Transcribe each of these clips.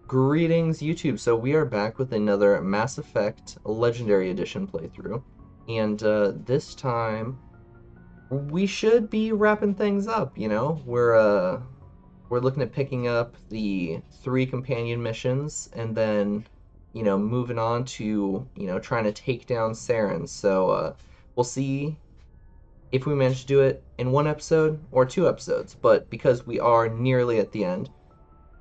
Greetings, YouTube. So we are back with another Mass Effect Legendary Edition playthrough, and this time we should be wrapping things up. We're looking at picking up the three companion missions, and then moving on to trying to take down Saren. So we'll see if we manage to do it in one episode or two episodes. But because we are nearly at the end,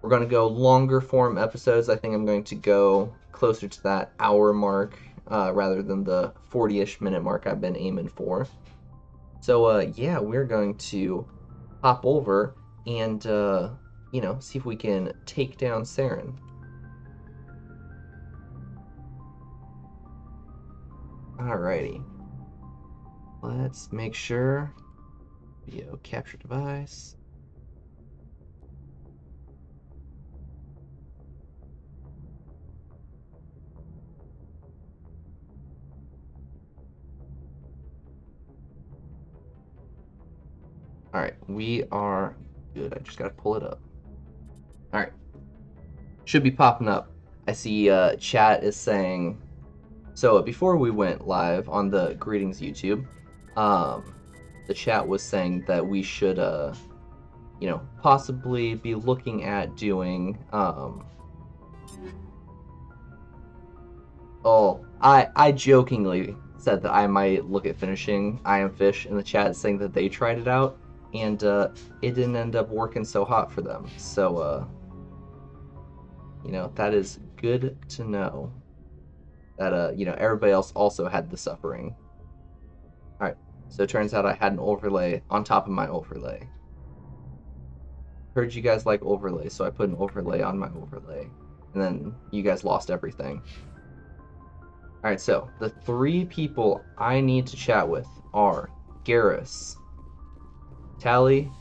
we're going to go longer form episodes. I think I'm going to go closer to that hour mark rather than the 40-ish minute mark I've been aiming for. So, yeah, we're going to hop over and, see if we can take down Saren. Alrighty. Let's make sure. Video capture device. Alright, we are good. I just gotta pull it up. Alright. Should be popping up. I see chat is saying... So before we went live on the Greetings YouTube, the chat was saying that we should, possibly be looking at doing... I jokingly said that I might look at finishing I Am Fish in the chat, saying that they tried it out, and it didn't end up working so hot for them. So, that is good to know. That, everybody else also had the suffering. Alright, so it turns out I had an overlay on top of my overlay. Heard you guys like overlay, so I put an overlay on my overlay. And then you guys lost everything. Alright, so the three people I need to chat with are Garrus, Tally,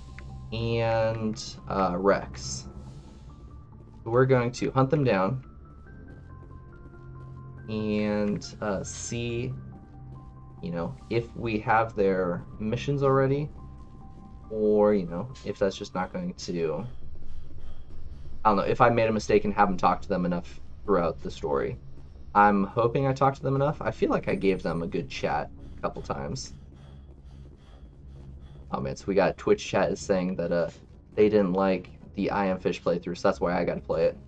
and Rex. We're going to hunt them down and see, if we have their missions already, or, if that's just not going to... I don't know, if I made a mistake and haven't talked to them enough throughout the story. I'm hoping I talked to them enough. I feel like I gave them a good chat a couple times. Oh man, so we got Twitch chat is saying that they didn't like the I Am Fish playthrough, so that's why I gotta play it.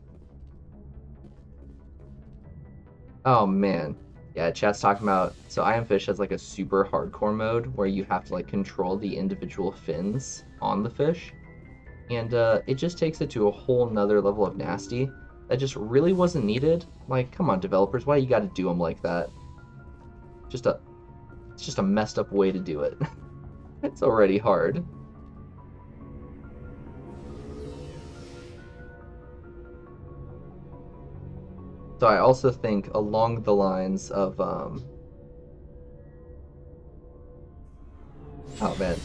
Oh man. Yeah, chat's talking about, so I Am Fish has like a super hardcore mode where you have to like control the individual fins on the fish. And it just takes it to a whole nother level of nasty that just really wasn't needed. Like, come on, developers, why you gotta do them like that? It's just a messed up way to do it. It's already hard. So I also think along the lines of, oh man,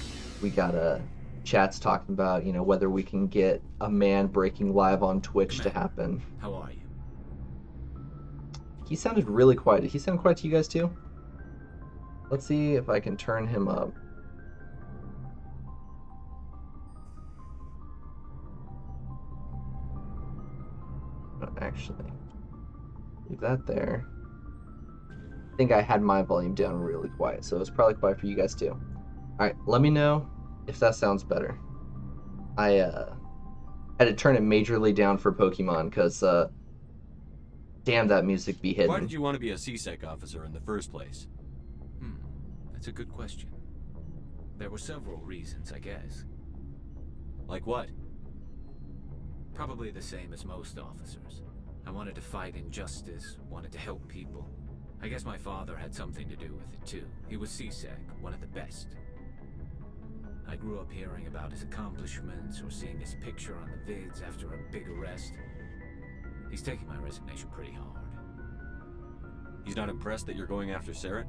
we got chats talking about, whether we can get a man breaking live on Twitch to happen. How are you? He sounded really quiet. Did he sound quiet to you guys too? Let's see if I can turn him up. Oh, actually, leave that there. I think I had my volume down really quiet, so it was probably quiet for you guys too. Alright, let me know if that sounds better. I had to turn it majorly down for Pokemon, because damn, that music be hidden. Why did you want to be a CSEC officer in the first place? That's a good question. There were several reasons, I guess. Like what? Probably the same as most officers. I wanted to fight injustice, wanted to help people. I guess my father had something to do with it too. He was CSEC, one of the best. I grew up hearing about his accomplishments or seeing his picture on the vids after a big arrest. He's taking my resignation pretty hard. He's not impressed that you're going after Saren?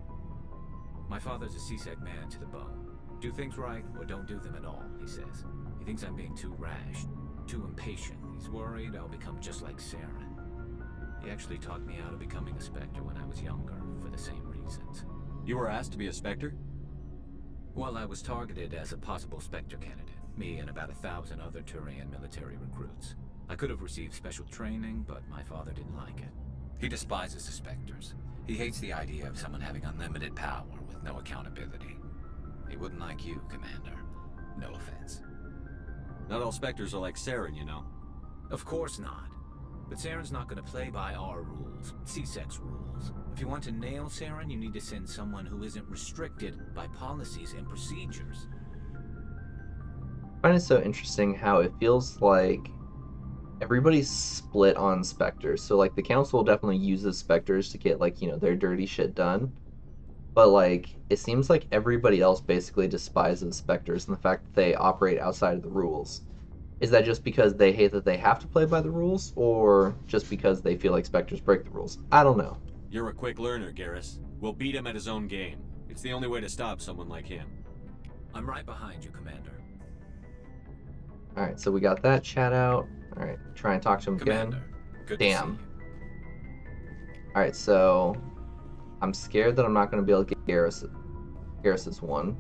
My father's a CSEC man to the bone. Do things right or don't do them at all, he says. He thinks I'm being too rash, too impatient. He's worried I'll become just like Saren. He actually talked me out of becoming a Spectre when I was younger, for the same reasons. You were asked to be a Spectre? Well, I was targeted as a possible Spectre candidate. Me and about 1,000 other Turian military recruits. I I could have received special training, but my father didn't like it. He despises the Spectres. He hates the idea of someone having unlimited power with no accountability. He wouldn't like you, Commander. No offense. Not all Spectres are like Saren, you know. Of course not. But Saren's not going to play by our rules, CSEC's rules. If you want to nail Saren, you need to send someone who isn't restricted by policies and procedures. I find it so interesting how it feels like everybody's split on specters. So like the council definitely uses specters to get like, their dirty shit done. But like it seems like everybody else basically despises specters and the fact that they operate outside of the rules. Is that just because they hate that they have to play by the rules, or just because they feel like specters break the rules? I don't know. You're a quick learner, Garrus. We'll beat him at his own game. It's the only way to stop someone like him. I'm right behind you, Commander. Alright, so we got that chat out. Alright, try and talk to him Commander, again. good Damn. to see you. Alright, so I'm scared that I'm not going to be able to get Garrus's one.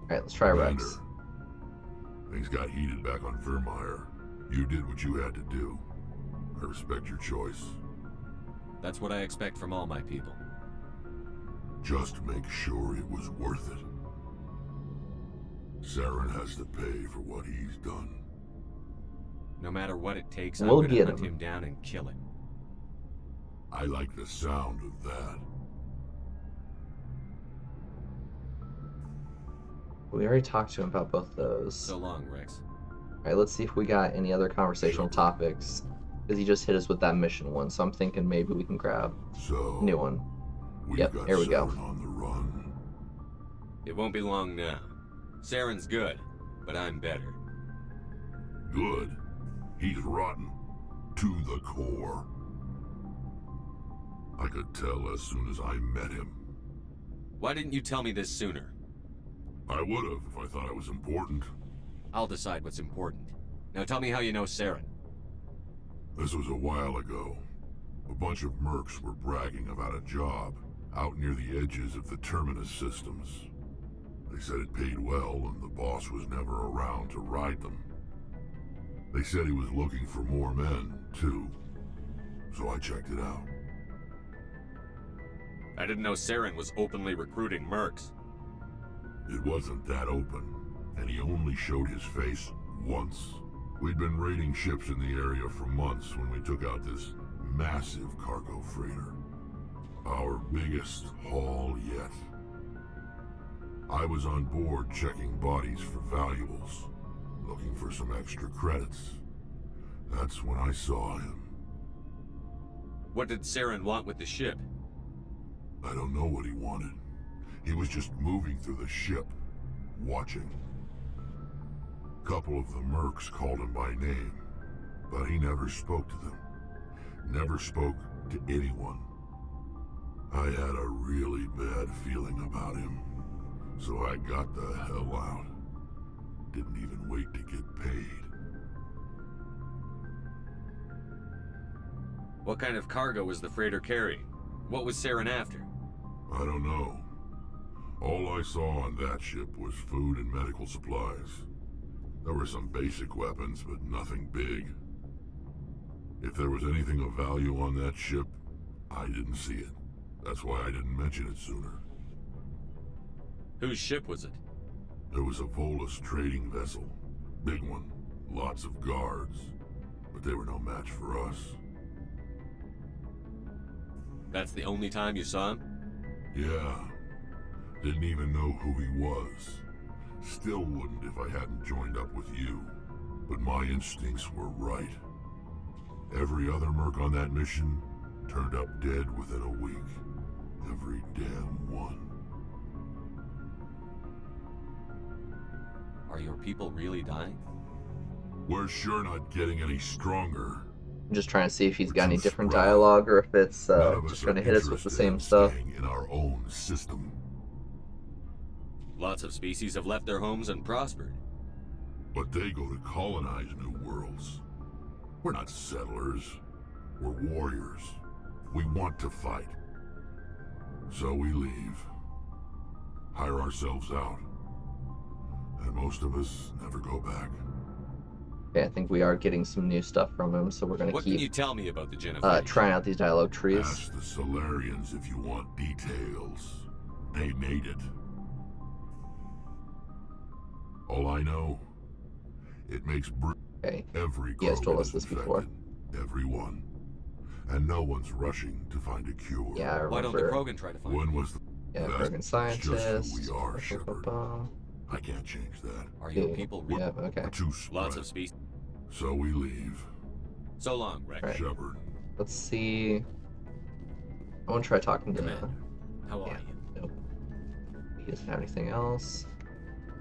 Alright, let's try Commander, Rex. things got heated back on Firmire. You did what you had to do. I respect your choice. That's what I expect from all my people. Just make sure it was worth it. Saren has to pay for what he's done. No matter what it takes, We'll I'm gonna get hunt him. him down and kill him. I like the sound of that. We already talked to him about both those. So long, Rex. Alright, let's see if we got any other conversational topics. Because he just hit us with that mission one, so I'm thinking maybe we can grab So, a new one. we've Yep, got here we go. Saren on the run. It won't be long now. Saren's good, but I'm better. Good. He's rotten. To the core. I could tell as soon as I met him. Why didn't you tell me this sooner? I would have if I thought it was important. I'll decide what's important. Now tell me how you know Saren. This was a while ago. A bunch of mercs were bragging about a job out near the edges of the Terminus systems. They said it paid well and the boss was never around to ride them. They said he was looking for more men, too. So I checked it out. I didn't know Saren was openly recruiting mercs. It wasn't that open, and he only showed his face once. We'd been raiding ships in the area for months when we took out this massive cargo freighter. Our biggest haul yet. I was on board checking bodies for valuables, looking for some extra credits. That's when I saw him. What did Saren want with the ship? I don't know what he wanted. He was just moving through the ship, watching. A couple of the mercs called him by name, but he never spoke to them. Never spoke to anyone. I had a really bad feeling about him, so I got the hell out. Didn't even wait to get paid. What kind of cargo was the freighter carrying? What was Saren after? I don't know. All I saw on that ship was food and medical supplies. There were some basic weapons, but nothing big. If there was anything of value on that ship, I didn't see it. That's why I didn't mention it sooner. Whose ship was it? It was a Volus trading vessel. Big one. Lots of guards. But they were no match for us. That's the only time you saw him? Yeah. Didn't even know who he was. Still wouldn't if I hadn't joined up with you. But my instincts were right. Every other merc on that mission turned up dead within a week. Every damn one. Are your people really dying? We're sure not getting any stronger. I'm just trying to see if he's got any Too different spread out. dialogue or if it's None of just us trying are to hit us with the interested same in stuff. staying in our own system. Lots of species have left their homes and prospered. But they go to colonize new worlds. We're not settlers. We're warriors. We want to fight. So we leave. Hire ourselves out. And most of us never go back. Okay, I think we are getting some new stuff from him, so we're gonna What can you keep tell me about the Genophage? trying out these dialogue trees. Ask the Solarians if you want details. They made it. All I know, it makes Okay, every he has told Krogan us is this infected. before. Everyone. And no one's rushing to find a cure. Yeah, I Why don't the remember. Krogan try to find When it? was the... Yeah, That's Krogan just scientist. who we are, Shepard. Ba-ba-ba. I can't change that. Are your Yeah, people yeah, okay. We're too spread. lots of species? So we leave. So long, Rex. Right. Shepard. Let's see. I want to try talking to. Commander, how are Yeah, you? nope. He doesn't have anything else.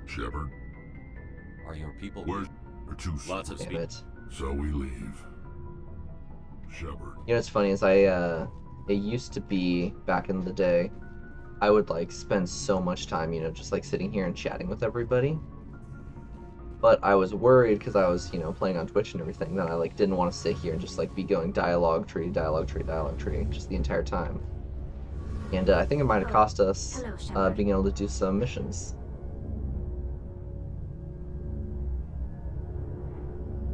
Shepard. Are your people We're too lots of Damn species? it. So we leave. Shepard. You know what's funny is it used to be back in the day, I would like spend so much time, you know, just like sitting here and chatting with everybody. But I was worried because I was, you know, playing on Twitch and everything that I like didn't want to sit here and just like be going dialogue tree, dialogue tree, dialogue tree just the entire time. And I think it might have cost us Hello, Shepard. being able to do some missions.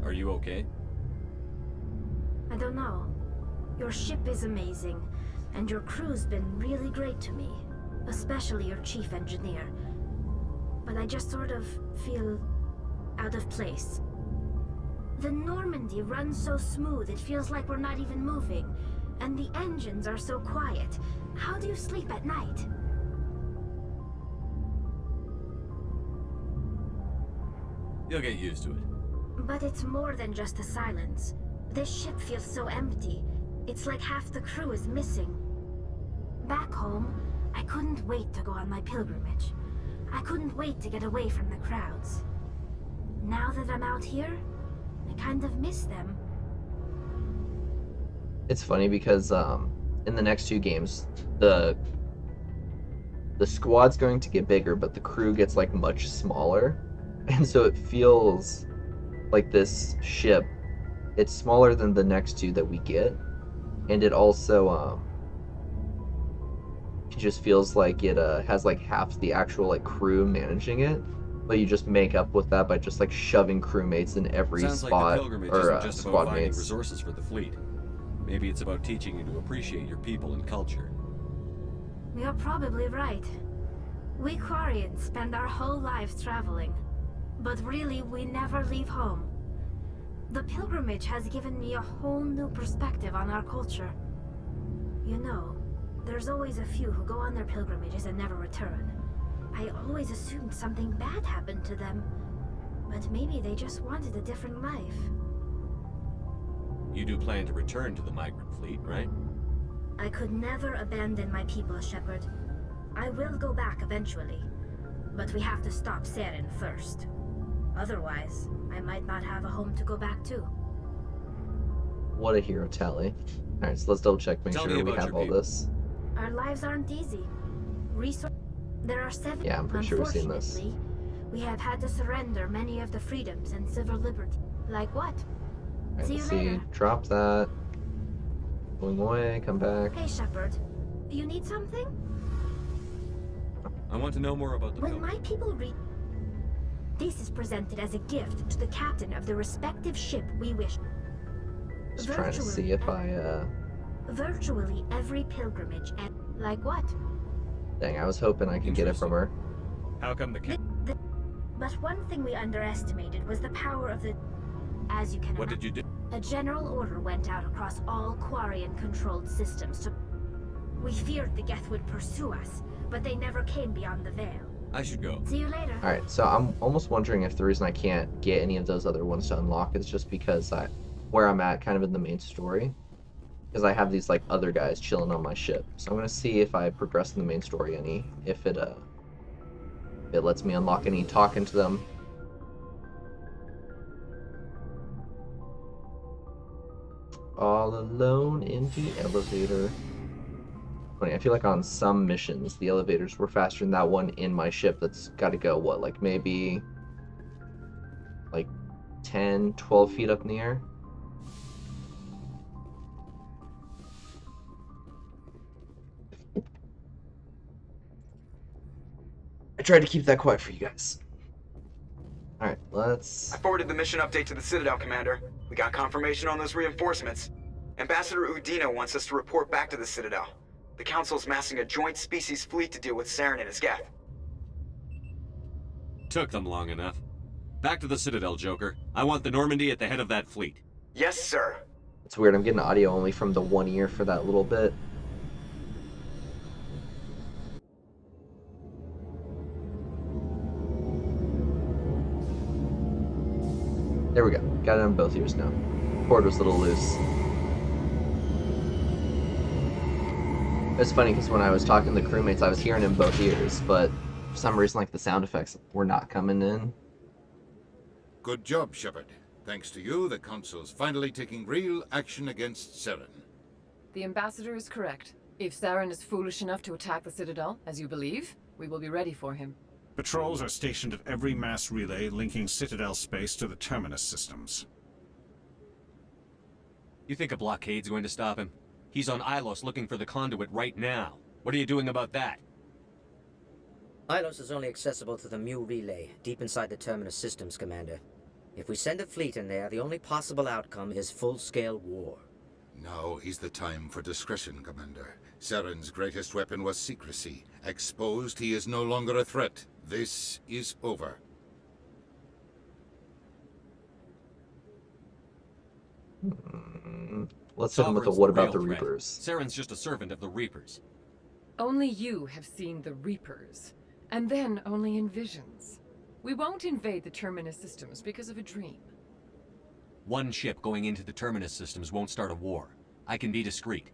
Are you okay? I don't know. Your ship is amazing, and your crew's been really great to me, especially your chief engineer. But I just sort of feel out of place. The Normandy runs so smooth it feels like we're not even moving, and the engines are so quiet. How do you sleep at night? You'll get used to it. But it's more than just the silence. This ship feels so empty. It's like half the crew is missing. Back home, I couldn't wait to go on my pilgrimage. I couldn't wait to get away from the crowds. Now that I'm out here, I kind of miss them. It's funny because in the next two games, the squad's going to get bigger, but the crew gets like much smaller, and so it feels like this ship, it's smaller than the next two that we get, and it also it just feels like it has like half the actual like crew managing it, but you just make up with that by just like shoving crewmates in every Sounds like spot, the pilgrimage or isn't just squad about finding mates. resources for the fleet. Maybe it's about teaching you to appreciate your people and culture. You're probably right. We Quarians spend our whole lives traveling, but really we never leave home. The pilgrimage has given me a whole new perspective on our culture. You know, there's always a few who go on their pilgrimages and never return. I always assumed something bad happened to them, but maybe they just wanted a different life. You do plan to return to the migrant fleet, right? I could never abandon my people, Shepard. I will go back eventually, but we have to stop Saren first. Otherwise, I might not have a home to go back to. What a hero tally. Alright, so let's double check, make Tell me sure we about have your all people. this. Our lives aren't easy. There are 7. Yeah, I'm pretty sure we've seen this. Unfortunately, we have had to surrender many of the freedoms and civil liberty. Like what? Alright, See let's you see. later. Drop that. Going away, come back. Hey, Shepard. You need something? I want to know more about the When pilgrimage. my people read... This is presented as a gift to the captain of the respective ship we wish. Just trying to see if Virtually every pilgrimage and... Like what? dang, I was hoping I could get it from her. How come the But one thing we underestimated was the power of the... As you can What imagine, did you do? a general order went out across all Quarian-controlled systems to... We feared the Geth would pursue us, but they never came beyond the veil. I should go. See you later. Alright, so I'm almost wondering if the reason I can't get any of those other ones to unlock is just because where I'm at kind of in the main story. Because I have these like other guys chilling on my ship. So I'm gonna see if I progress in the main story any, if it lets me unlock any talking to them. All alone in the elevator. Funny, I feel like on some missions the elevators were faster than that one in my ship that's got to go, what, like maybe like 10, 12 feet up in the air? I tried to keep that quiet for you guys. Alright, let's... I forwarded the mission update to the Citadel, Commander. We got confirmation on those reinforcements. Ambassador Udina wants us to report back to the Citadel. The Council's massing a joint species fleet to deal with Saren and his Geth. Took them long enough. Back to the Citadel, Joker. I want the Normandy at the head of that fleet. Yes, sir. It's weird, I'm getting audio only from the one ear for that little bit. There we go. Got it on both ears now. Cord was a little loose. It's funny because when I was talking to the crewmates, I was hearing in both ears, but for some reason, like, the sound effects were not coming in. Good job, Shepard. Thanks to you, the Council's finally taking real action against Saren. The Ambassador is correct. If Saren is foolish enough to attack the Citadel, as you believe, we will be ready for him. Patrols are stationed at every mass relay linking Citadel space to the Terminus systems. You think a blockade's going to stop him? He's on Ilos looking for the conduit right now. What are you doing about that? Ilos is only accessible to the Mu relay, deep inside the Terminus systems, Commander. If we send a fleet in there, the only possible outcome is full-scale war. Now is the time for discretion, Commander. Saren's greatest weapon was secrecy. Exposed, he is no longer a threat. This is over. Let's hit him with the Sovereign's what about the real threat. Reapers? Saren's just a servant of the Reapers. Only you have seen the Reapers, and then only in visions. We won't invade the Terminus systems because of a dream. One ship going into the Terminus systems won't start a war. I can be discreet.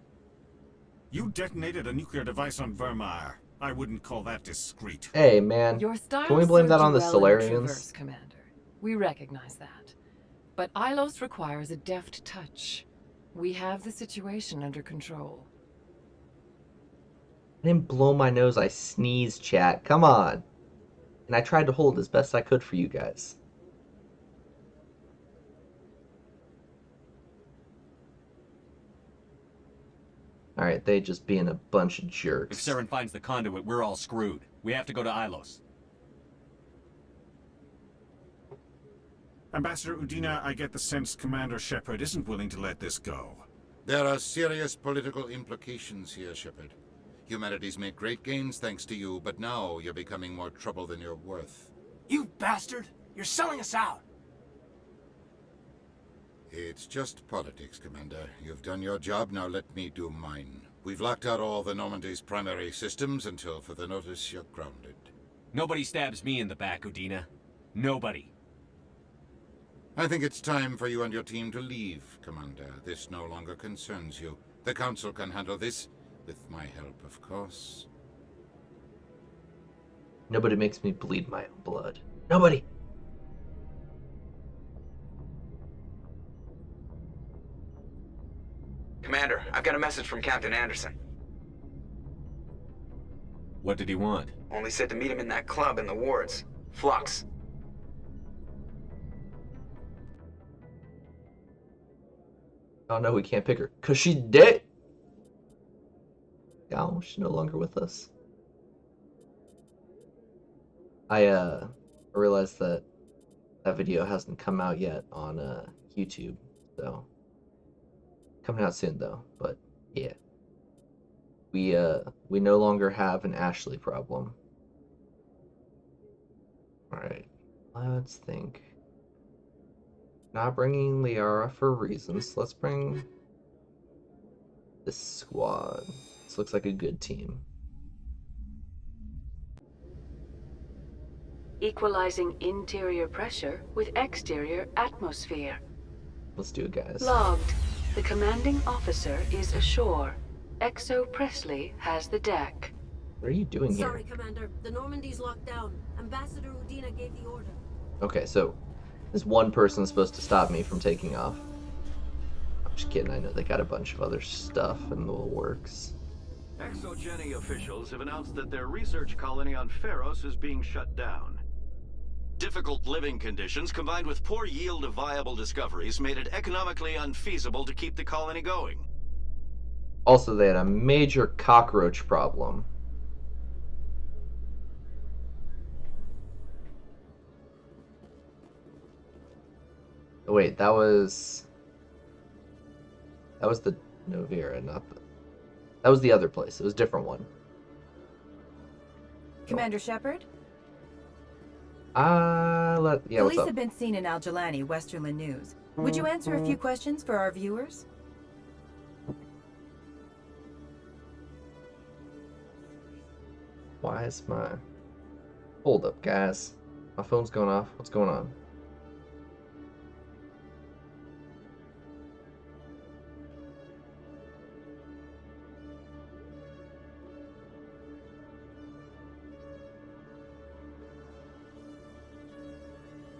You detonated a nuclear device on Vermeer. I wouldn't call that discreet. Hey, man. Your style Can we blame that served on you the well in Solarians? Traverse, Commander. We recognize that. But Ilos requires a deft touch. We have the situation under control. I didn't blow my nose, I sneezed, chat. Come on. And I tried to hold as best I could for you guys. Alright, they just being a bunch of If jerks. Saren finds the conduit, we're all screwed. We have to go to Ilos. Ambassador Udina, I get the sense Commander Shepard isn't willing to let this go. There are serious political implications here, Shepard. Humanity's made great gains thanks to you, but now you're becoming more trouble than you're worth. You bastard! You're selling us out! It's just politics, Commander. You've done your job, now let me do mine. We've locked out all the Normandy's primary systems until further notice you're grounded. Nobody stabs me in the back, Udina. Nobody. I think it's time for you and your team to leave, Commander. This no longer concerns you. The Council can handle this, with my help, of course. Nobody makes me bleed my own blood. Nobody! Commander, I've got a message from Captain Anderson. What did he want? Only said to meet him in that club in the wards. Flux. Oh no, we can't pick her. 'Cause she's dead! Oh, she's no longer with us. I realized that that video hasn't come out yet on YouTube, so coming out soon though. But yeah, we no longer have an Ashley problem. All right, let's think. Not bringing Liara for reasons. Let's bring this squad. This looks like a good team. Equalizing interior pressure with exterior atmosphere. Let's do it, guys. Logged. The commanding officer is ashore. Exo Presley has the deck. What are you doing here? Sorry, Commander. The Normandy's locked down. Ambassador Udina gave the order. Okay, so this one person's supposed to stop me from taking off. I'm just kidding. I know they got a bunch of other stuff in the works. Exogeny officials have announced that their research colony on Pharos is being shut down. Difficult living conditions combined with poor yield of viable discoveries made it economically unfeasible to keep the colony going. Also, they had a major cockroach problem. Oh, wait, that was the Novira, not the... That was the other place. It was a different one. Commander Shepard? Yeah, what's Police up? have been seen in Al Jalani, Westerland News. Would you answer a few questions for our viewers? Why is my... Hold up, guys. My phone's going off. What's going on?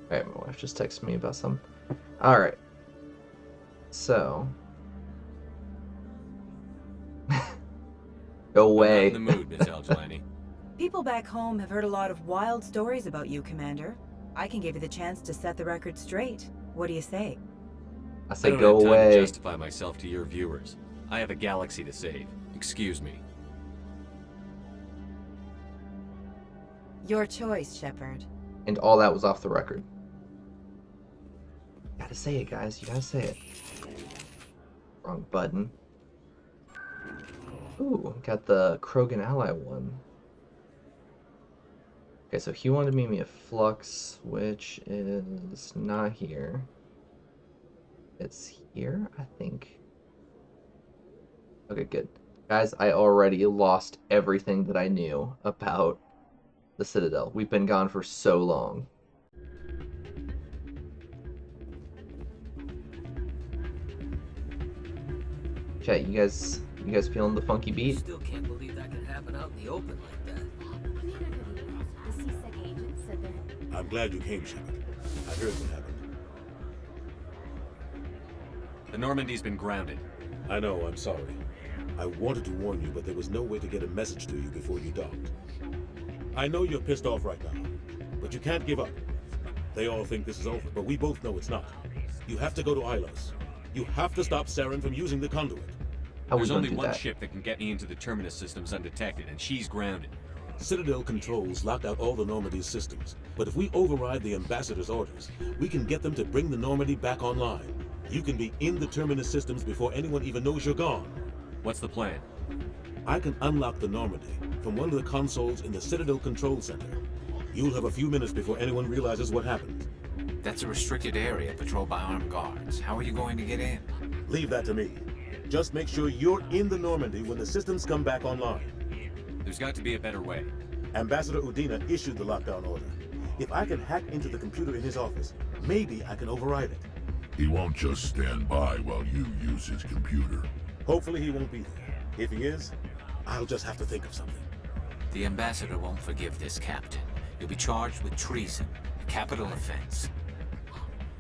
Alright, my wife just texted me about something. Alright. So... Go away. I'm not in the mood, Miss Al-Jalani. People back home have heard a lot of wild stories about you, Commander. I can give you the chance to set the record straight. What do you say? I say don't go have time away. to justify myself to your viewers. I have a galaxy to save. Excuse me. Your choice, Shepard. And all that was off the record. Gotta say it, guys. You gotta say it. Wrong button. Ooh, got the Krogan ally one. Okay, so he wanted me a flux, which is not here. It's here, I think. Okay, good. Guys, I already lost everything that I knew about the Citadel. We've been gone for so long. Chat, you guys feeling the funky beat? Still can't believe that could happen out in the open like that. The CSEC agent said that. I'm glad you came, Shepard. I heard what happened. The Normandy's been grounded. I know, I'm sorry. I wanted to warn you, but there was no way to get a message to you before you docked. I know you're pissed off right now, but you can't give up. They all think this is over, but we both know it's not. You have to go to Ilos. You have to stop Saren from using the conduit. There's only one ship that can get me into the Terminus systems undetected, and she's grounded. Citadel controls locked out all the Normandy's systems, but if we override the Ambassador's orders, we can get them to bring the Normandy back online. You can be in the Terminus systems before anyone even knows you're gone. What's the plan? I can unlock the Normandy from one of the consoles in the Citadel Control Center. You'll have a few minutes before anyone realizes what happened. That's a restricted area patrolled by armed guards. How are you going to get in? Leave that to me. Just make sure you're in the Normandy when the systems come back online. There's got to be a better way. Ambassador Udina issued the lockdown order. If I can hack into the computer in his office, maybe I can override it. He won't just stand by while you use his computer. Hopefully he won't be there. If he is, I'll just have to think of something. The Ambassador won't forgive this, Captain. You'll be charged with treason, a capital offense.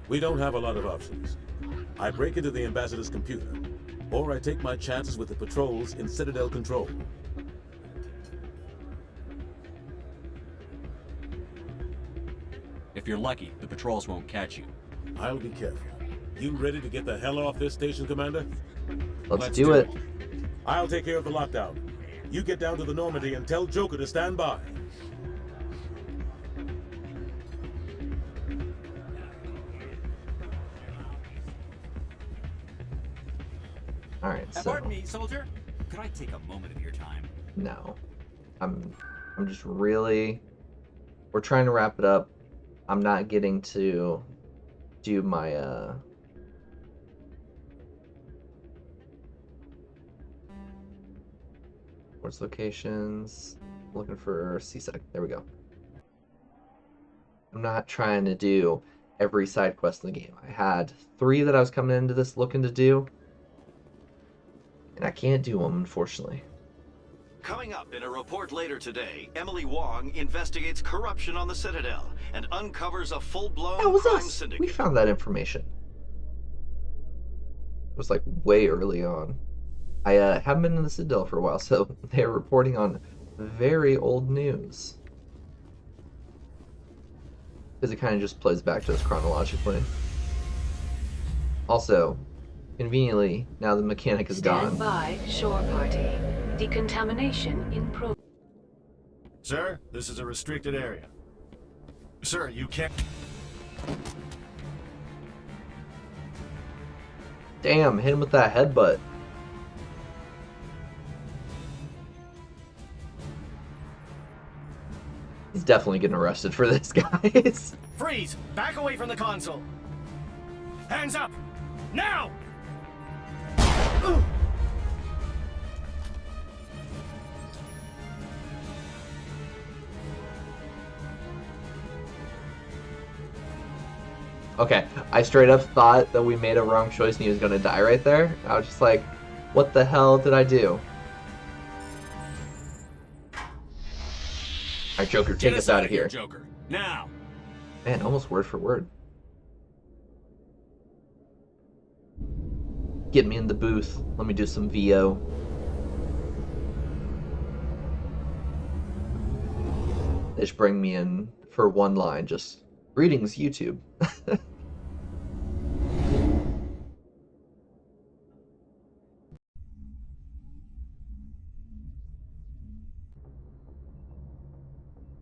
We don't have a lot of options. I break into the Ambassador's computer, or I take my chances with the patrols in Citadel Control. If you're lucky, the patrols won't catch you. I'll be careful. You ready to get the hell off this station, Commander? Let's do it. I'll take care of the lockdown. You get down to the Normandy and tell Joker to stand by. All right, so Pardon me, soldier. Could I take a moment of your time? no, I'm just really. We're trying to wrap it up. I'm not getting to do my Where's locations? Looking for CSEC. There we go. I'm not trying to do every side quest in the game. I had 3 that I was coming into this looking to do, and I can't do them, unfortunately. Coming up in a report later today, Emily Wong investigates corruption on the Citadel and uncovers a full-blown That was crime us. syndicate. We found that information. It was like way early on. I haven't been in the Citadel for a while, so they're reporting on very old news. Because it kind of just plays back to us chronologically. Also, conveniently, now the mechanic is gone. Stand by, shore party. Decontamination in progress. Sir, this is a restricted area. Sir, you can't... Damn, hit him with that headbutt. He's definitely getting arrested for this, guys. Freeze! Back away from the console! Hands up! Now! Okay, I straight up thought that we made a wrong choice and he was gonna die right there. I was just like, what the hell did I do? Alright, Joker, take us out of here. Joker, now! Man, almost word for word. Get me in the booth. Let me do some VO. They just bring me in for one line, just, greetings, YouTube.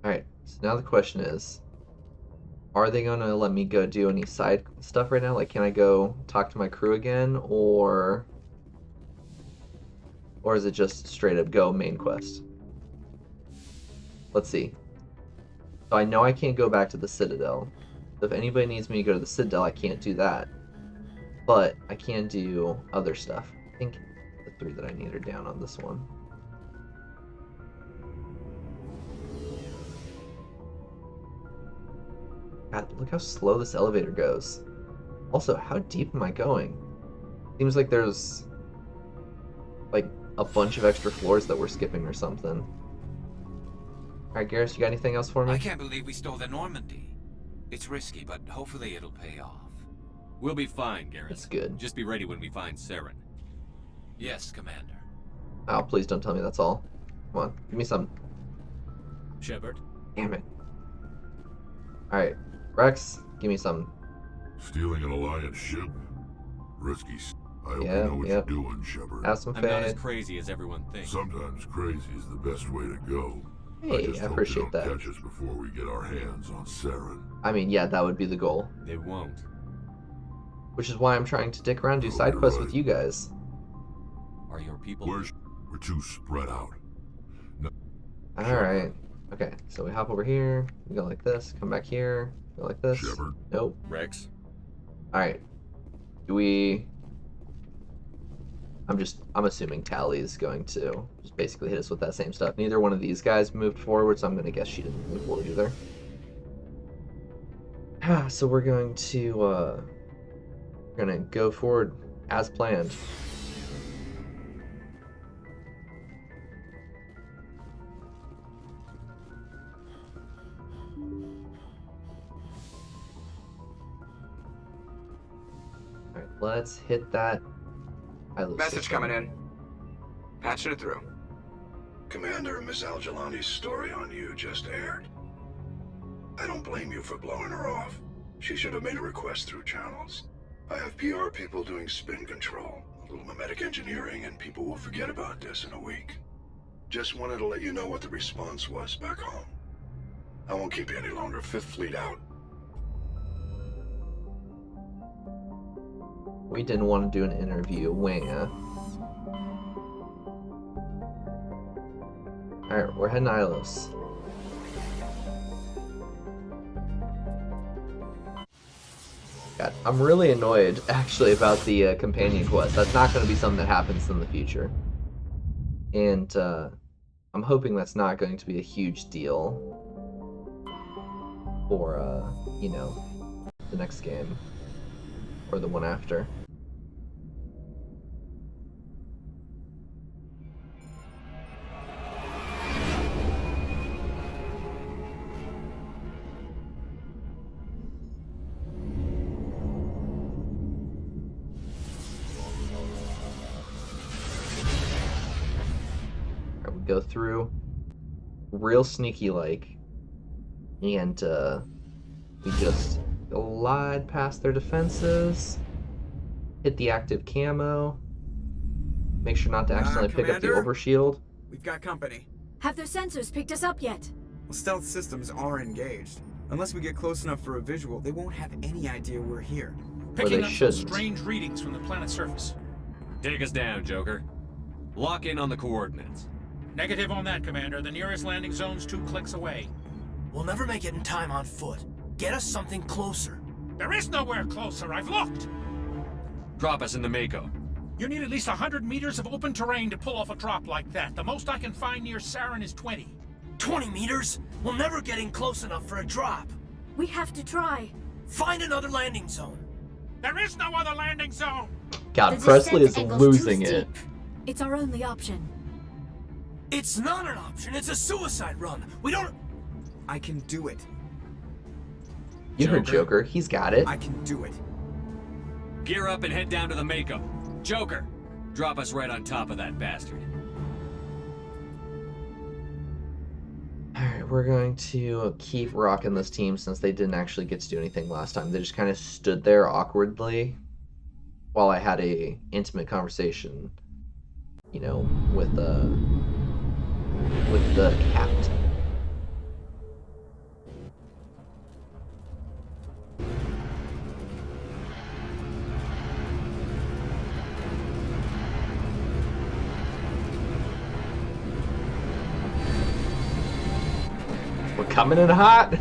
Alright, so now the question is, are they gonna let me go do any side stuff right now? Like, can I go talk to my crew again, or is it just straight up go main quest? Let's see. So I know I can't go back to the Citadel. So if anybody needs me to go to the Citadel, I can't do that. But I can do other stuff. I think the 3 that I need are down on this one. God, look how slow this elevator goes. Also, how deep am I going? Seems like there's like a bunch of extra floors that we're skipping or something. Alright, Garrus, you got anything else for me? I can't believe we stole the Normandy. It's risky, but hopefully it'll pay off. We'll be fine, Garrus. That's good. Just be ready when we find Saren. Yes, Commander. Oh, please don't tell me that's all. Come on, give me some. Shepard? Damn it. Alright, Rex, give me some. Stealing an Alliance ship? Risky. I hope you know what you're doing, Shepard. Have some I'm not as faith. crazy as everyone thinks. Sometimes crazy is the best way to go. Hey, I appreciate that. Catch us before we get our hands on Saren. I mean, yeah, that would be the goal. They won't. Which is why I'm trying to dick around, do side quests with you guys. Are your people? We're too spread out. No. Alright. Okay, so we hop over here, we go like this, come back here, go like this. Shepard. Nope. Rex? Alright. Do we... I'm assuming Tally is going to just basically hit us with that same stuff. Neither one of these guys moved forward, so I'm gonna guess she didn't move forward either. So we're going to, go forward as planned. Alright, let's hit that. Message coming in. Patching it through. Commander, Miss Al-Jalani's story on you just aired. I don't blame you for blowing her off. She should have made a request through channels. I have PR people doing spin control, a little mimetic engineering, and people will forget about this in a week. Just wanted to let you know what the response was back home. I won't keep you any longer. Fifth Fleet out. We didn't want to do an interview. Wah. Alright, we're heading to Ilos. God, I'm really annoyed, actually, about the companion quest. That's not going to be something that happens in the future. And, I'm hoping that's not going to be a huge deal for, you know, the next game. Or the one after. We go through real sneaky like, and we just glide past their defenses, hit the active camo, make sure not to accidentally pick up the overshield. We've got company. Have their sensors picked us up yet? Well, stealth systems are engaged. Unless we get close enough for a visual, they won't have any idea we're here. Or they Picking up some shouldn't. strange readings from the planet's surface. Take us down, Joker. Lock in on the coordinates. Negative on that, Commander. The nearest landing zone's 2 clicks away. We'll never make it in time on foot. Get us something closer. There is nowhere closer. I've looked. Drop us in the Mako. You need at least 100 meters of open terrain to pull off a drop like that. The most I can find near Saren is 20. 20 meters? We'll never get in close enough for a drop. We have to try. Find another landing zone. There is no other landing zone. God, Presley is losing it. It's our only option. It's not an option. It's a suicide run. We don't... I can do it. You heard Joker. He's got it. I can do it. Gear up and head down to the Mako. Joker, drop us right on top of that bastard. Alright, we're going to keep rocking this team since they didn't actually get to do anything last time. They just kind of stood there awkwardly while I had a intimate conversation, you know, with the captain. We're coming in hot.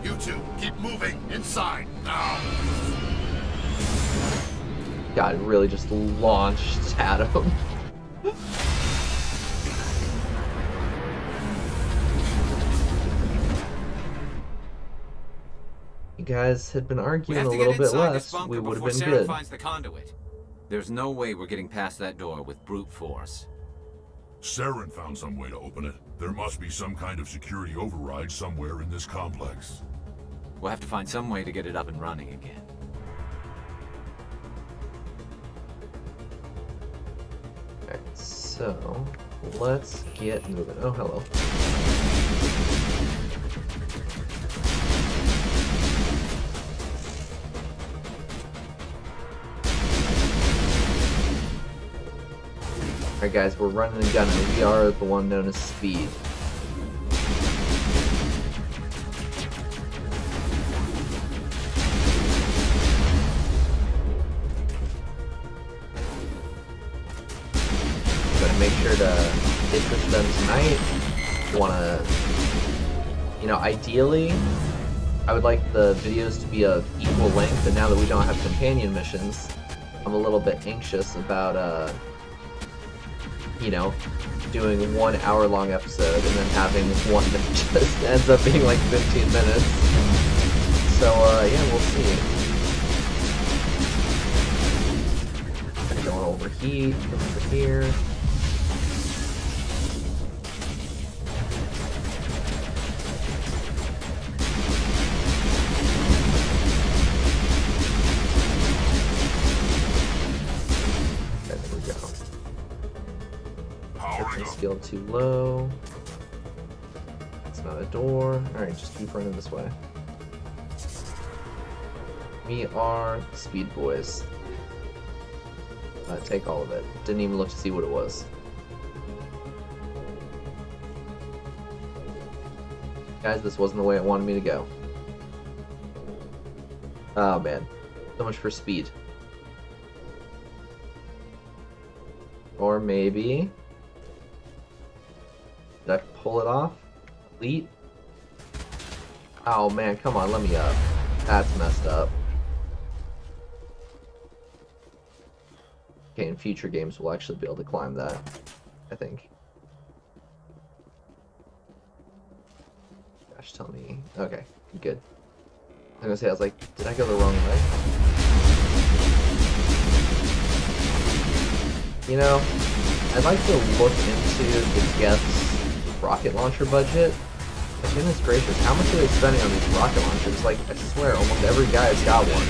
You two, keep moving inside now. God, it really just launched at him. You guys had been arguing a little bit less, we would have been good. Finds the conduit. There's no way we're getting past that door with brute force. Saren found some way to open it. There must be some kind of security override somewhere in this complex. We'll have to find some way to get it up and running again. Alright, so let's get moving. Oh, hello. Alright guys, we're running and gunning. We are the one known as Speed. Gonna make sure to hit this them tonight. Wanna, you know, ideally, I would like the videos to be of equal length, and now that we don't have companion missions, I'm a little bit anxious about, you know, doing 1 hour-long episode and then having one that just ends up being like 15 minutes. So, yeah, we'll see. I don't want to overheat over here. Skill too low. It's not a door. Alright, just keep running this way. We are Speed Boys. Take all of it. Didn't even look to see what it was. Guys, this wasn't the way it wanted me to go. Oh man. So much for speed. Or maybe... Did I pull it off? Elite? Oh man, come on, let me up. That's messed up. Okay, in future games we'll actually be able to climb that, I think. Gosh, tell me. Okay, good. I was gonna say, I was like, did I go the wrong way? You know, I'd like to look into the Geth's rocket launcher budget. But goodness gracious, how much are they spending on these rocket launchers? Like, I swear, almost every guy's got one.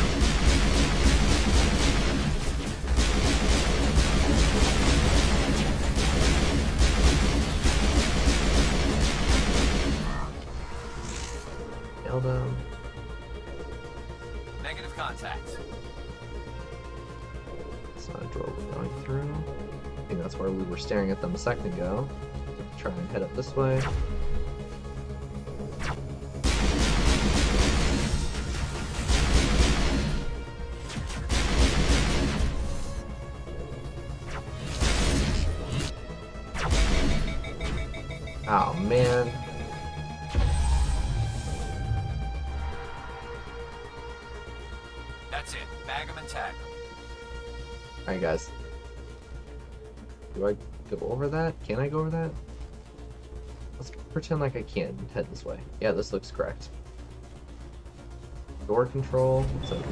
Nailed him. Negative contact. It's not a door we're going through. I think that's where we were staring at them a second ago. Try and head up this way. Oh, man. That's it. Bag 'em and tag 'em. Alright, guys. Do I go over that? Can I go over that? Let's pretend like I can and head this way. Yeah, this looks correct. Door control. What's up?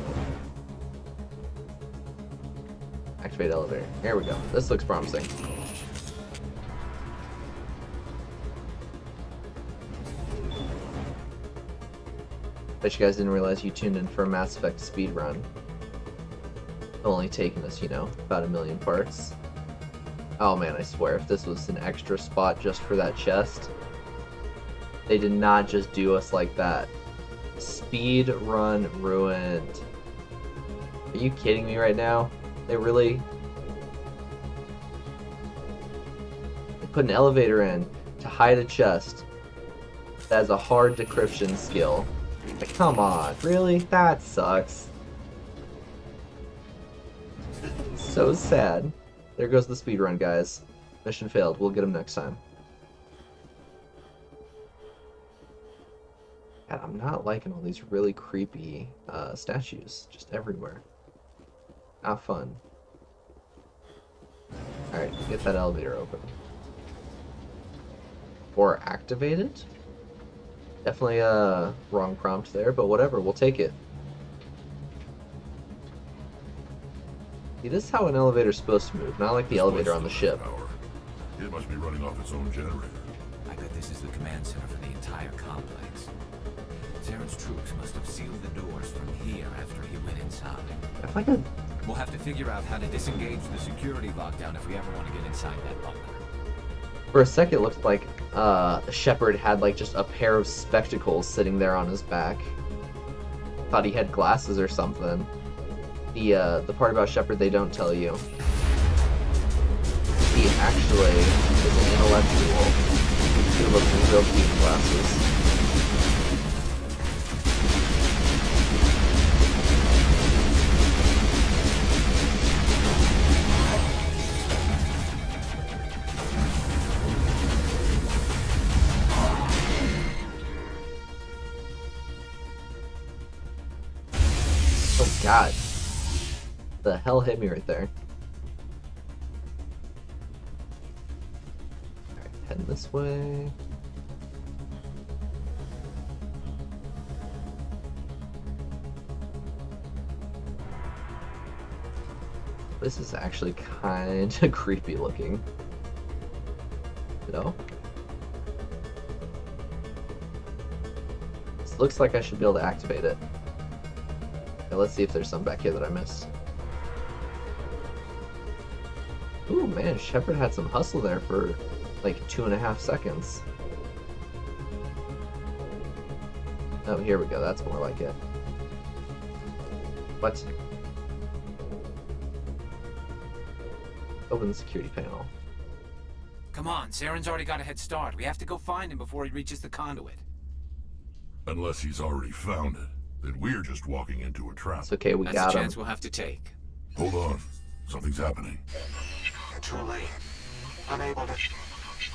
Activate elevator. There we go. This looks promising. Bet you guys didn't realize you tuned in for a Mass Effect speed run. Only taking us, you know, about 1,000,000 parts. Oh man, I swear, if this was an extra spot just for that chest, they did not just do us like that. Speed run ruined. Are you kidding me right now? They really... They put an elevator in to hide a chest that has a hard decryption skill. Like, come on, really? That sucks. So sad. There goes the speedrun, guys. Mission failed. We'll get them next time. God, I'm not liking all these really creepy statues just everywhere. Not fun. Alright, get that elevator open. Or activate it? Definitely a wrong prompt there, but whatever, we'll take it. See, this is how an elevator's supposed to move, not like the elevator on the ship. It must be running off its own generator. I bet this is the command center for the entire complex. Zaren's troops must have sealed the doors from here after he went inside. If I could... We'll have to figure out how to disengage the security lockdown if we ever want to get inside that bunker. For a second, it looked like Shepard had like just a pair of spectacles sitting there on his back. Thought he had glasses or something. The part about Shepard they don't tell you. He actually is an intellectual who looks real cute in glasses. Oh god. The hell hit me right there. Alright, heading this way. This is actually kind of creepy looking. No? This looks like I should be able to activate it. Okay, let's see if there's some back here that I missed. Ooh, man, Shepard had some hustle there for like 2.5 seconds. Oh, here we go. That's more like it. What? Open the security panel. Come on, Zaren's already got a head start. We have to go find him before he reaches the conduit. Unless he's already found it, then we're just walking into a trap. It's okay, we got him. That's a chance we'll have to take. Hold on. Something's happening. Too late. Unable to...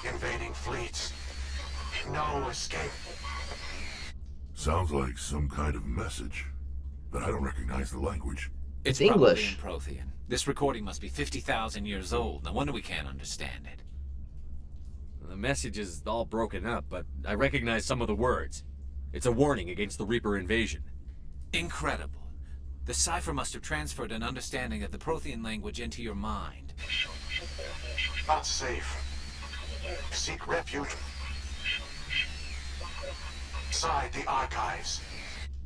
Invading fleets. No escape. Sounds like some kind of message, but I don't recognize the language. It's English. Probably in Prothean. This recording must be 50,000 years old. No wonder we can't understand it. The message is all broken up, but I recognize some of the words. It's a warning against the Reaper invasion. Incredible. The cipher must have transferred an understanding of the Prothean language into your mind. Not safe. Seek refuge. Inside the archives.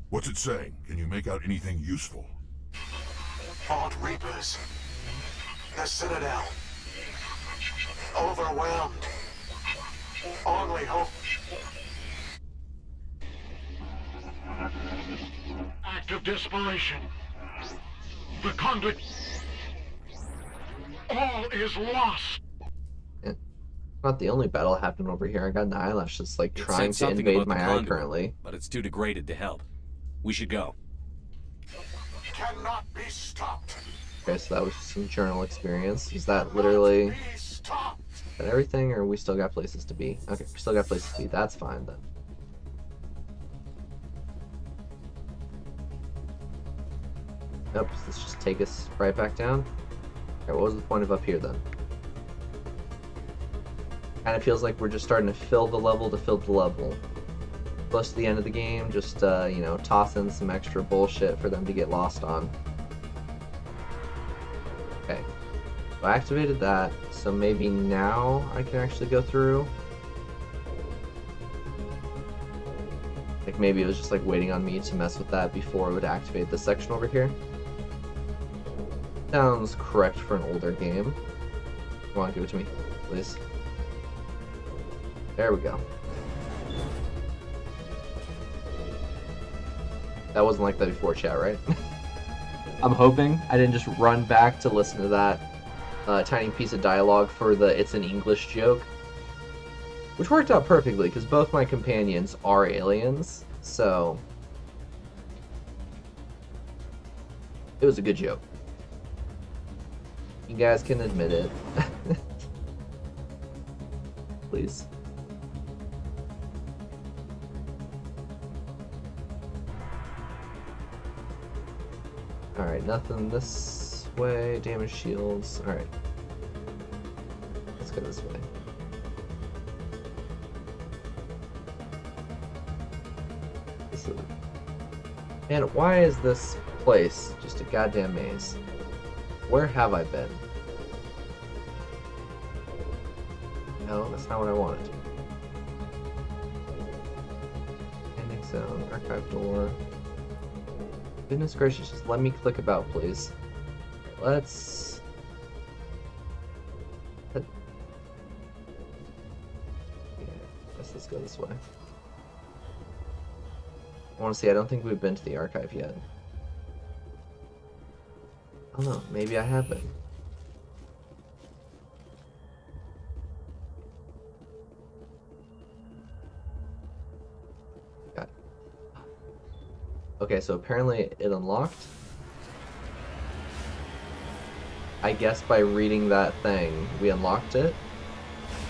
What's it saying? Can you make out anything useful? Fought Reapers. The Citadel. Overwhelmed. Only hope. Act of desperation. The conduit. All is lost. Not the only battle happening over here. I got an eyelash that's like trying to invade my eye currently. But it's too degraded to help. We should go. Cannot be stopped. Okay, so that was some journal experience. Is that literally... Did I everything, or we still got places to be? Okay, we still got places to be. That's fine then. Nope, let's just take us right back down. Okay, what was the point of up here then? Kind of feels like we're just starting to fill the level to fill the level. Close to the end of the game, just, you know, toss in some extra bullshit for them to get lost on. Okay. So I activated that, so maybe now I can actually go through. Like maybe it was just like waiting on me to mess with that before it would activate this section over here. Sounds correct for an older game. Come on, give it to me, please. There we go. That wasn't like that before, chat, right? I'm hoping I didn't just run back to listen to that tiny piece of dialogue for the "it's an English" joke. Which worked out perfectly, because both my companions are aliens, so... It was a good joke. You guys can admit it. Please. Alright, nothing this way. Damage shields. Alright. Let's go this way. Man, why is this place just a goddamn maze? Where have I been? No, that's not what I wanted. Ending zone, archive door. Goodness gracious, just let me click about, please. Let's... Yeah, let's go this way. I want to see, I don't think we've been to the archive yet. I don't know, maybe I have been. Got it. Okay, so apparently it unlocked. I guess by reading that thing, we unlocked it.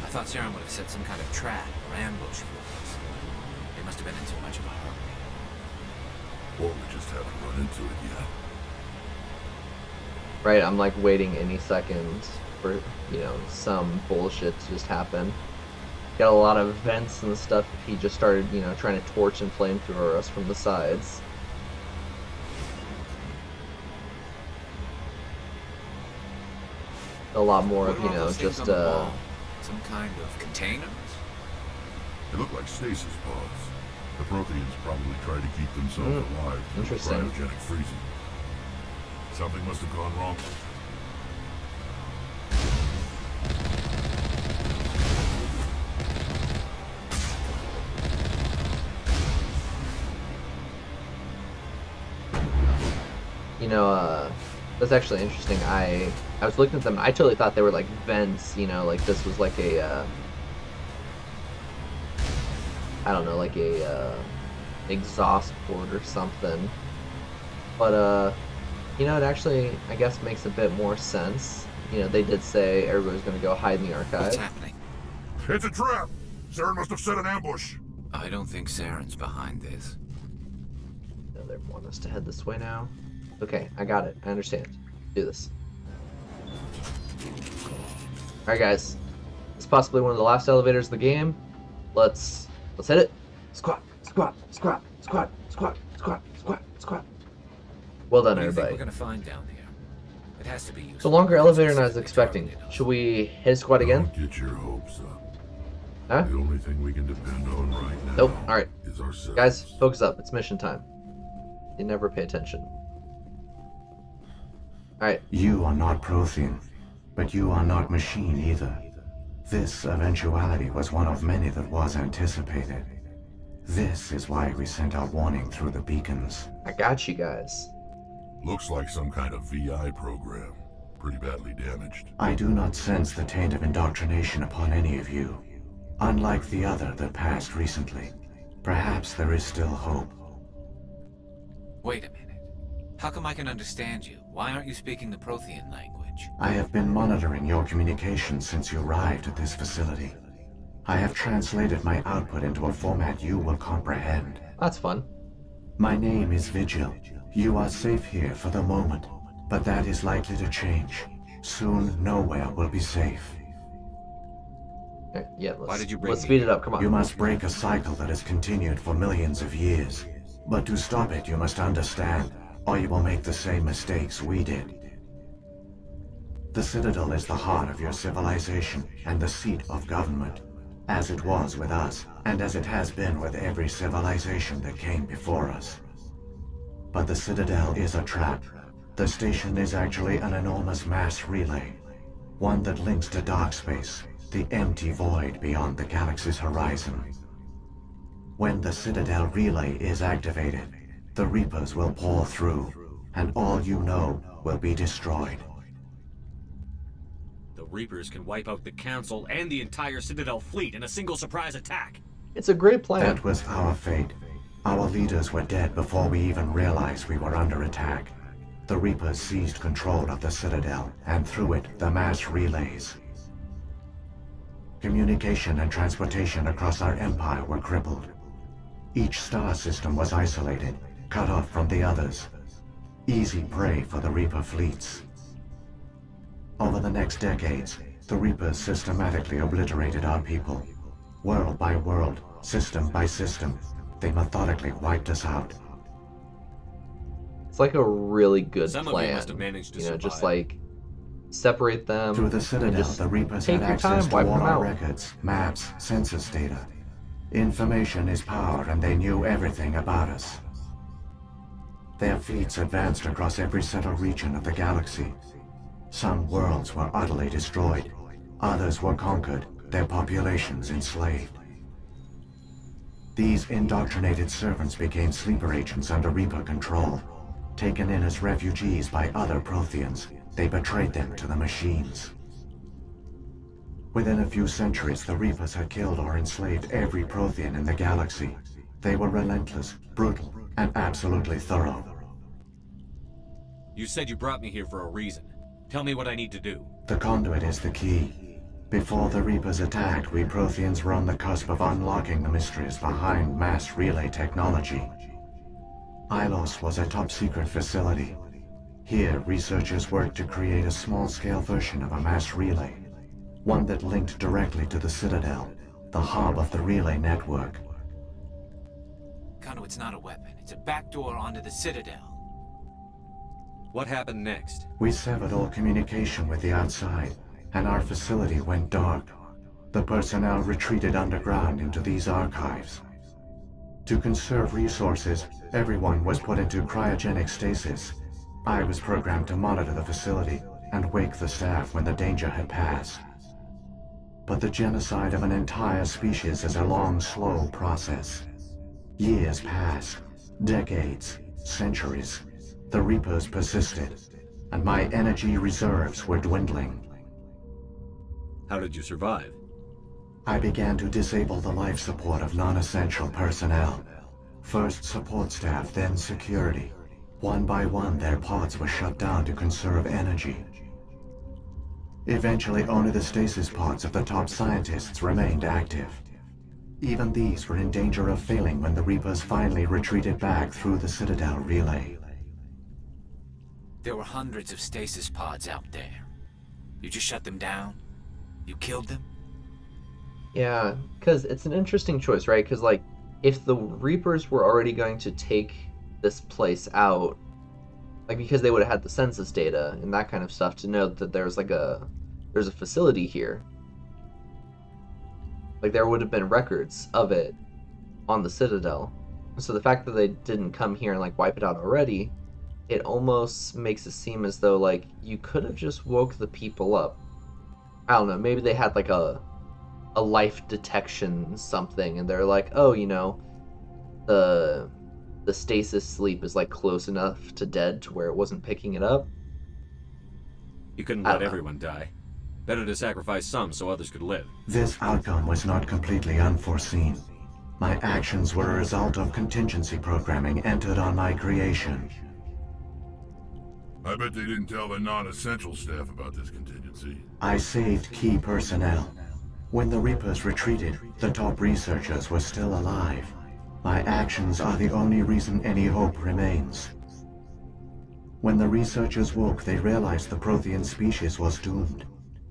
I thought Saren would have set some kind of trap or ambush for us. They must have been in too much of a hurry. Or we just haven't run into it yet. Right, I'm like waiting any second for, you know, some bullshit to just happen. Got a lot of vents and stuff if he just started, you know, trying to torch and flamethrower us from the sides. A lot more of, you know, just, some kind of containers? They look like stasis pods. The Protheans probably try to keep themselves alive through Interesting. cryogenic freezing. Something must have gone wrong. You know, that's actually interesting. I was looking at them, I totally thought they were like vents, you know, like this was like a, I don't know, like a, exhaust port or something. But, you know, it actually, I guess, makes a bit more sense. You know, they did say everybody's gonna go hide in the archive. What's happening? It's a trap! Saren must have set an ambush! I don't think Saren's behind this. No, they want us to head this way now. Okay, I got it. I understand. Do this. Alright, guys. It's possibly one of the last elevators of the game. Let's hit it. Squat, squat, squat, squat, squat, squat, squat, squat. Well done, What do you think everybody. we're gonna find down here? It has to be useful. It's a longer elevator than I was expecting. Should we hit a squat again? Don't get your hopes up. Huh? The only thing we can depend on right now Nope. Alright. is ourselves. Guys, focus up. It's mission time. You never pay attention. Alright. You are not Prothean, but you are not machine either. This eventuality was one of many that was anticipated. This is why we sent our warning through the beacons. I got you guys. Looks like some kind of VI program. Pretty badly damaged. I do not sense the taint of indoctrination upon any of you. Unlike the other that passed recently, perhaps there is still hope. Wait a minute. How come I can understand you? Why aren't you speaking the Prothean language? message? I have been monitoring your communications since you arrived at this facility. I have translated my output into a format you will comprehend. That's fun. My name is Vigil. You are safe here for the moment, but that is likely to change. Soon, nowhere will be safe. Okay, yeah, Why did you bring let's me speed here? it up, come on. You must break a cycle that has continued for millions of years. But to stop it, you must understand, or you will make the same mistakes we did. The Citadel is the heart of your civilization and the seat of government, as it was with us, and as it has been with every civilization that came before us. But the Citadel is a trap. The station is actually an enormous mass relay, one that links to dark space, the empty void beyond the galaxy's horizon. When the Citadel relay is activated, the Reapers will pour through, and all you know will be destroyed. The Reapers can wipe out the Council and the entire Citadel fleet in a single surprise attack. It's a great plan. That was our fate. Our leaders were dead before we even realized we were under attack. The Reapers seized control of the Citadel, and through it, the mass relays. Communication and transportation across our empire were crippled. Each star system was isolated, cut off from the others. Easy prey for the Reaper fleets. Over the next decades, the Reapers systematically obliterated our people. World by world, system by system, they methodically wiped us out. It's like a really good Some plan. of you must have managed to survive. Just like separate them. Through the and Citadel, just the Reapers take had your access time, to wipe all them our out. records, maps, census data. Information is power, and they knew everything about us. Their fleets advanced across every settled region of the galaxy. Some worlds were utterly destroyed. Others were conquered, their populations enslaved. These indoctrinated servants became sleeper agents under Reaper control. Taken in as refugees by other Protheans, they betrayed them to the machines. Within a few centuries, the Reapers had killed or enslaved every Prothean in the galaxy. They were relentless, brutal, and absolutely thorough. You said you brought me here for a reason. Tell me what I need to do. The conduit is the key. Before the Reapers attacked, we Protheans were on the cusp of unlocking the mysteries behind mass relay technology. Ilos was a top-secret facility. Here, researchers worked to create a small-scale version of a mass relay, one that linked directly to the Citadel, the hub of the relay network. Conduit's not a weapon. It's a backdoor onto the Citadel. What happened next? We severed all communication with the outside, and our facility went dark. The personnel retreated underground into these archives. To conserve resources, everyone was put into cryogenic stasis. I was programmed to monitor the facility and wake the staff when the danger had passed. But the genocide of an entire species is a long, slow process. Years passed, decades, centuries. The Reapers persisted, and my energy reserves were dwindling. How did you survive? I began to disable the life support of non-essential personnel. First support staff, then security. One by one, their pods were shut down to conserve energy. Eventually, only the stasis pods of the top scientists remained active. Even these were in danger of failing when the Reapers finally retreated back through the Citadel relay. There were hundreds of stasis pods out there. You just shut them down? You killed them? Yeah, because it's an interesting choice, right? Because, like, if the Reapers were already going to take this place out, like, because they would have had the census data and that kind of stuff to know that there's a facility here. Like, there would have been records of it on the Citadel. So the fact that they didn't come here and, like, wipe it out already, it almost makes it seem as though, like, you could have just woke the people up. I don't know, maybe they had, like, a life detection something, and they're like, oh, you know, the stasis sleep is, like, close enough to dead to where it wasn't picking it up. You couldn't let everyone die. Better to sacrifice some so others could live. This outcome was not completely unforeseen. My actions were a result of contingency programming entered on my creation. I bet they didn't tell the non-essential staff about this contingency. I saved key personnel. When the Reapers retreated, the top researchers were still alive. My actions are the only reason any hope remains. When the researchers woke, they realized the Prothean species was doomed.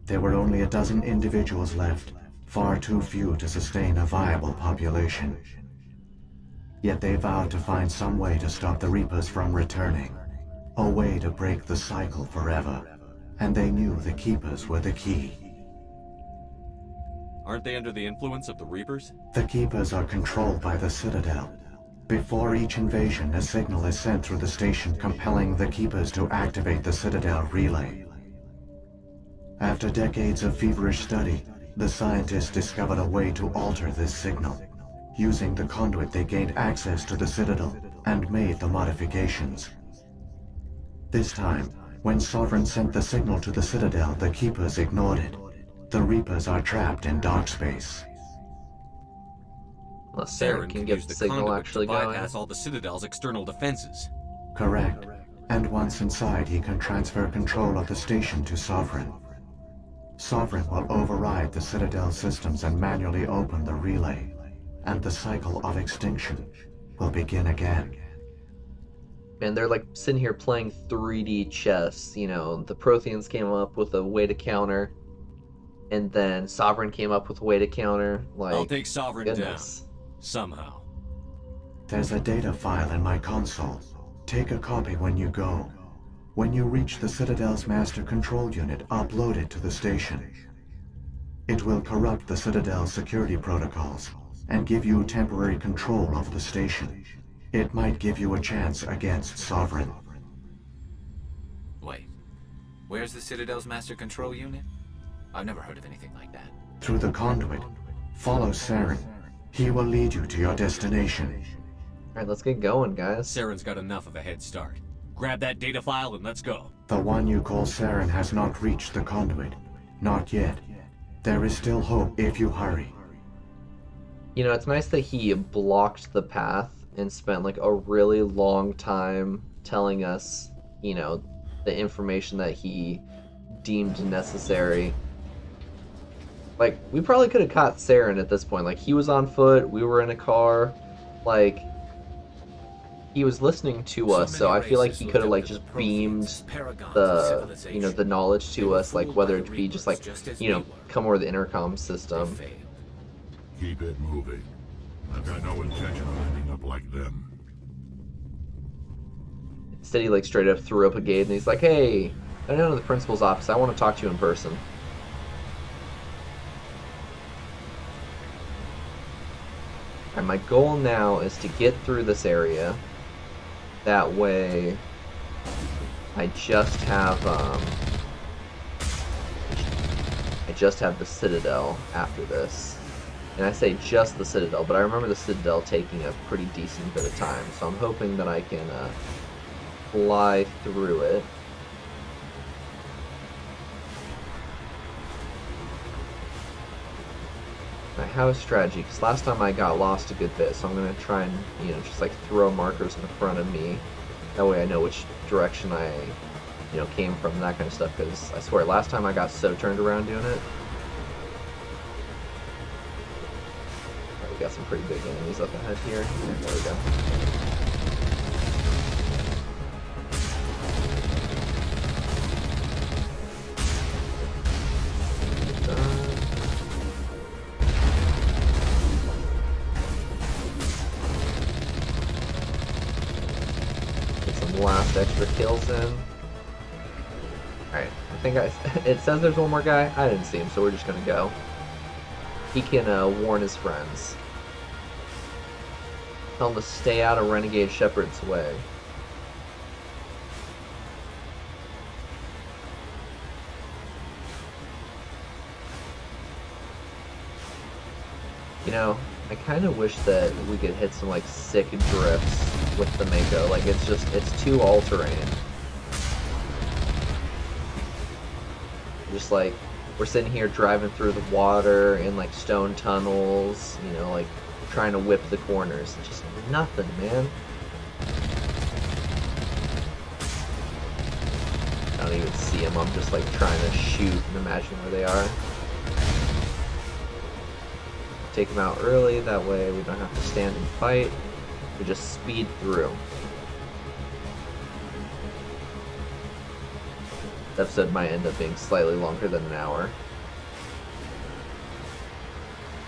There were only a dozen individuals left, far too few to sustain a viable population. Yet they vowed to find some way to stop the Reapers from returning. A way to break the cycle forever. And they knew the Keepers were the key. Aren't they under the influence of the Reapers? The Keepers are controlled by the Citadel. Before each invasion, a signal is sent through the station compelling the Keepers to activate the Citadel relay. After decades of feverish study, the scientists discovered a way to alter this signal. Using the conduit, they gained access to the Citadel and made the modifications. This time, when Sovereign sent the signal to the Citadel, the Keepers ignored it. The Reapers are trapped in dark space. Unless Saren can get the signal actually to going. bypass all the Citadel's external defenses. Correct. And once inside, he can transfer control of the station to Sovereign. Sovereign will override the Citadel systems and manually open the relay. And the cycle of extinction will begin again. And they're like sitting here playing 3D chess. You know, the Protheans came up with a way to counter. And then Sovereign came up with a way to counter. Like, I'll take Sovereign goodness. down. Somehow. There's a data file in my console. Take a copy when you go. When you reach the Citadel's master control unit, upload it to the station. It will corrupt the Citadel's security protocols and give you temporary control of the station. It might give you a chance against Sovereign. Wait. Where's the Citadel's master control unit? I've never heard of anything like that. Through the conduit. Follow Saren. He will lead you to your destination. Alright, let's get going, guys. Saren's got enough of a head start. Grab that data file and let's go. The one you call Saren has not reached the conduit. Not yet. There is still hope if you hurry. You know, it's nice that he blocked the path and spent like a really long time telling us, you know, the information that he deemed necessary. Like, we probably could have caught Saren at this point. Like, he was on foot, we were in a car. Like, he was listening to us, so I feel like he could have like just beamed the, you know, the knowledge to us, like whether it be just like, you know, come over the intercom system. Keep it moving. I've got no intention of ending up like them. Instead, he like straight up threw up a gate and he's like, "Hey, I know the principal's office. I want to talk to you in person." And my goal now is to get through this area. That way, I just have the Citadel after this. And I say just the Citadel, but I remember the Citadel taking a pretty decent bit of time, so I'm hoping that I can fly through it. I have a strategy, because last time I got lost a good bit, so I'm going to try and, you know, just like throw markers in front of me. That way I know which direction I, you know, came from and that kind of stuff, because I swear, last time I got so turned around doing it. Right, we got some pretty big enemies up ahead here. There we go. Last extra kills in. Alright, I think it says there's one more guy. I didn't see him, so we're just gonna go. He can warn his friends. Tell him to stay out of Renegade Shepherd's way. You know, I kind of wish that we could hit some like sick drifts with the Mako. Like, it's too all-terrain. Just like, we're sitting here driving through the water in like stone tunnels, you know, like trying to whip the corners. It's just nothing, man. don't even see them. I'm just like trying to shoot and imagine where they are. Take them out early, that way we don't have to stand and fight. We just speed through. The episode might end up being slightly longer than an hour.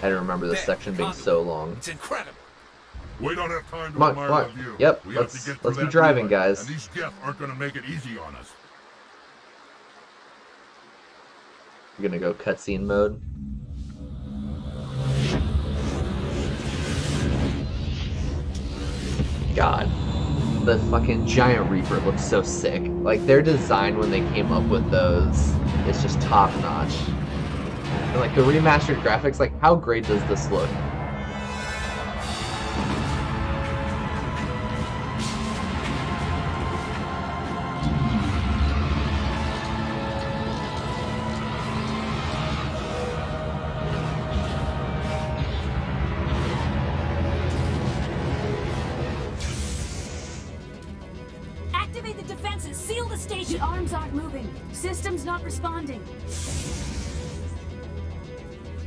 I didn't remember this section being so long. It's incredible. We don't have time to Come admire on. the view. Yep, We have to let's get through be that driving, relay, guys. And these Geth aren't going to make it easy on us. We're gonna go cutscene mode. God, the fucking giant Reaper looks so sick. Like, their design when they came up with those is just top notch. And like the remastered graphics, like how great does this look? Activate the defenses! Seal the station! The arms aren't moving. Systems not responding.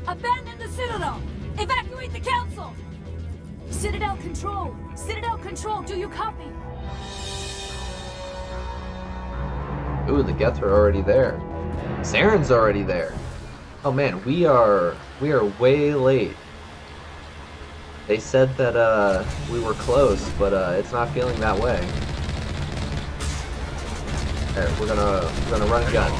Abandon the Citadel! Evacuate the Council! Citadel Control! Citadel Control, do you copy? Ooh, the Geth are already there. Saren's already there. Oh man, we are way late. They said that we were close, but it's not feeling that way. Alright, we're gonna run and gun.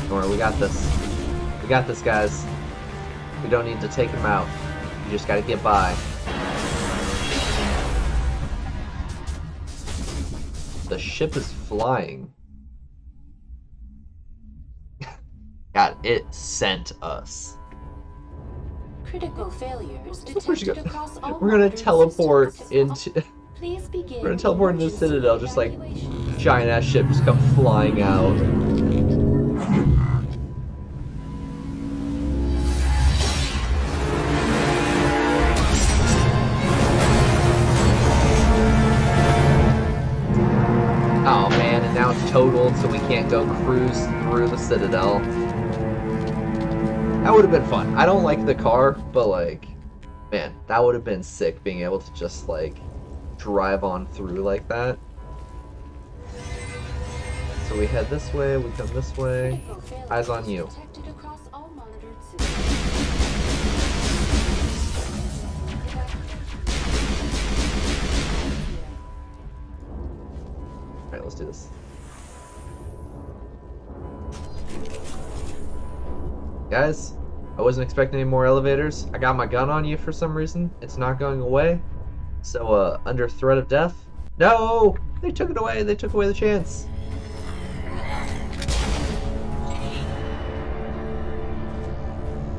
Don't worry, we got this. We got this, guys. We don't need to take him out. You just gotta get by. The ship is flying. God, it sent us. Critical failures detected across all We're gonna teleport into. Please begin. We're gonna teleport into the Citadel, just like giant ass ship just come flying out. Oh man, and now it's totaled, so we can't go cruise through the Citadel. That would have been fun. I don't like the car, but like, man, that would have been sick being able to just like drive on through like that. So we head this way, we come this way. Eyes on you. Alright, let's do this. Guys, I wasn't expecting any more elevators. I got my gun on you for some reason. It's not going away. So, under threat of death? No! They took it away. They took away the chance.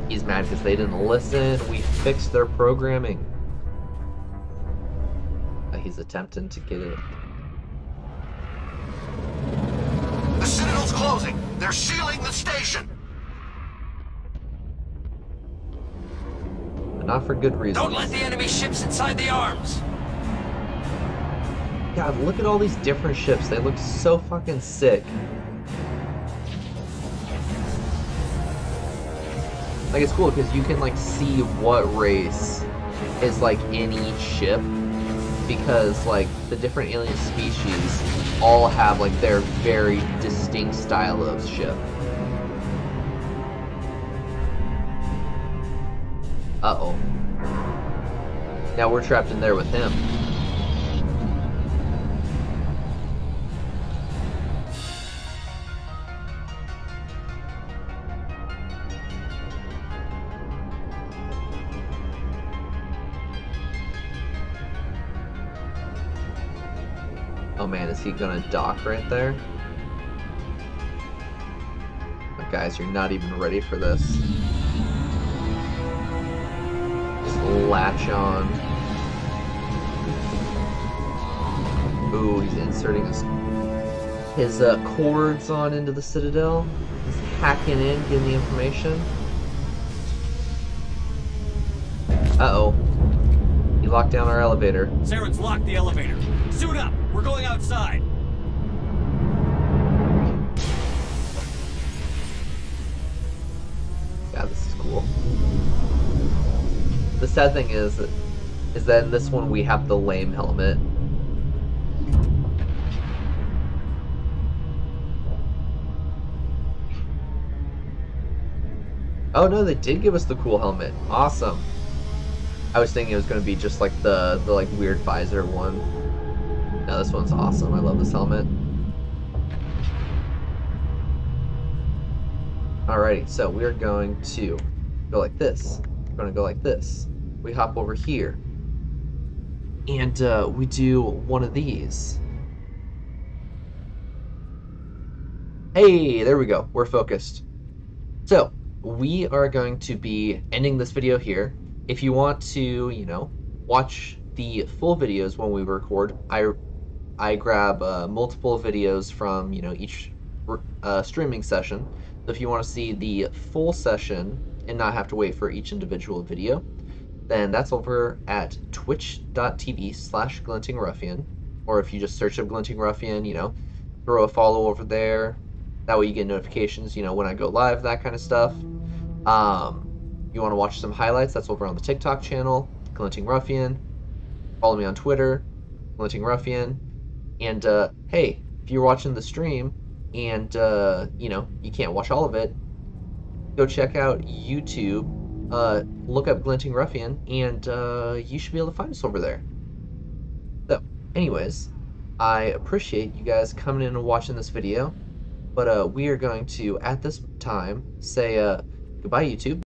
He's mad because they didn't listen. We fixed their programming. He's attempting to get it. The Citadel's closing. They're sealing the station. But not for good reason. Don't let the enemy ships inside the arms. God, look at all these different ships. They look so fucking sick. Like, it's cool because you can like see what race is like in each ship, because like the different alien species all have like their very distinct style of ship. Uh-oh. Now we're trapped in there with him. Oh man, is he gonna dock right there? Oh, guys, you're not even ready for this. Just latch on. Ooh, he's inserting his cords on into the Citadel. He's hacking in, getting the information. Uh-oh. He locked down our elevator. Saren's locked the elevator. Suit up! We're going outside! Yeah, this is cool. The sad thing is that in this one we have the lame helmet. Oh no, they did give us the cool helmet. Awesome. I was thinking it was going to be just like the like weird visor one. No, this one's awesome. I love this helmet. Alrighty, so we're going to go like this. We're going to go like this. We hop over here. And we do one of these. Hey, there we go. We're focused. So, we are going to be ending this video here. If you want to, you know, watch the full videos when we record, I grab multiple videos from, you know, each streaming session. So if you want to see the full session and not have to wait for each individual video, then that's over at twitch.tv/GlintingRuffian. Or if you just search up GlintingRuffian, you know, throw a follow over there. That way you get notifications, you know, when I go live, that kind of stuff. You want to watch some highlights, that's over on the TikTok channel, GlintingRuffian. Follow me on Twitter, GlintingRuffian. And, hey, if you're watching the stream and, you know, you can't watch all of it, go check out YouTube, look up GlintingRuffian, and you should be able to find us over there. So, anyways, I appreciate you guys coming in and watching this video, but we are going to, at this time, say goodbye, YouTube.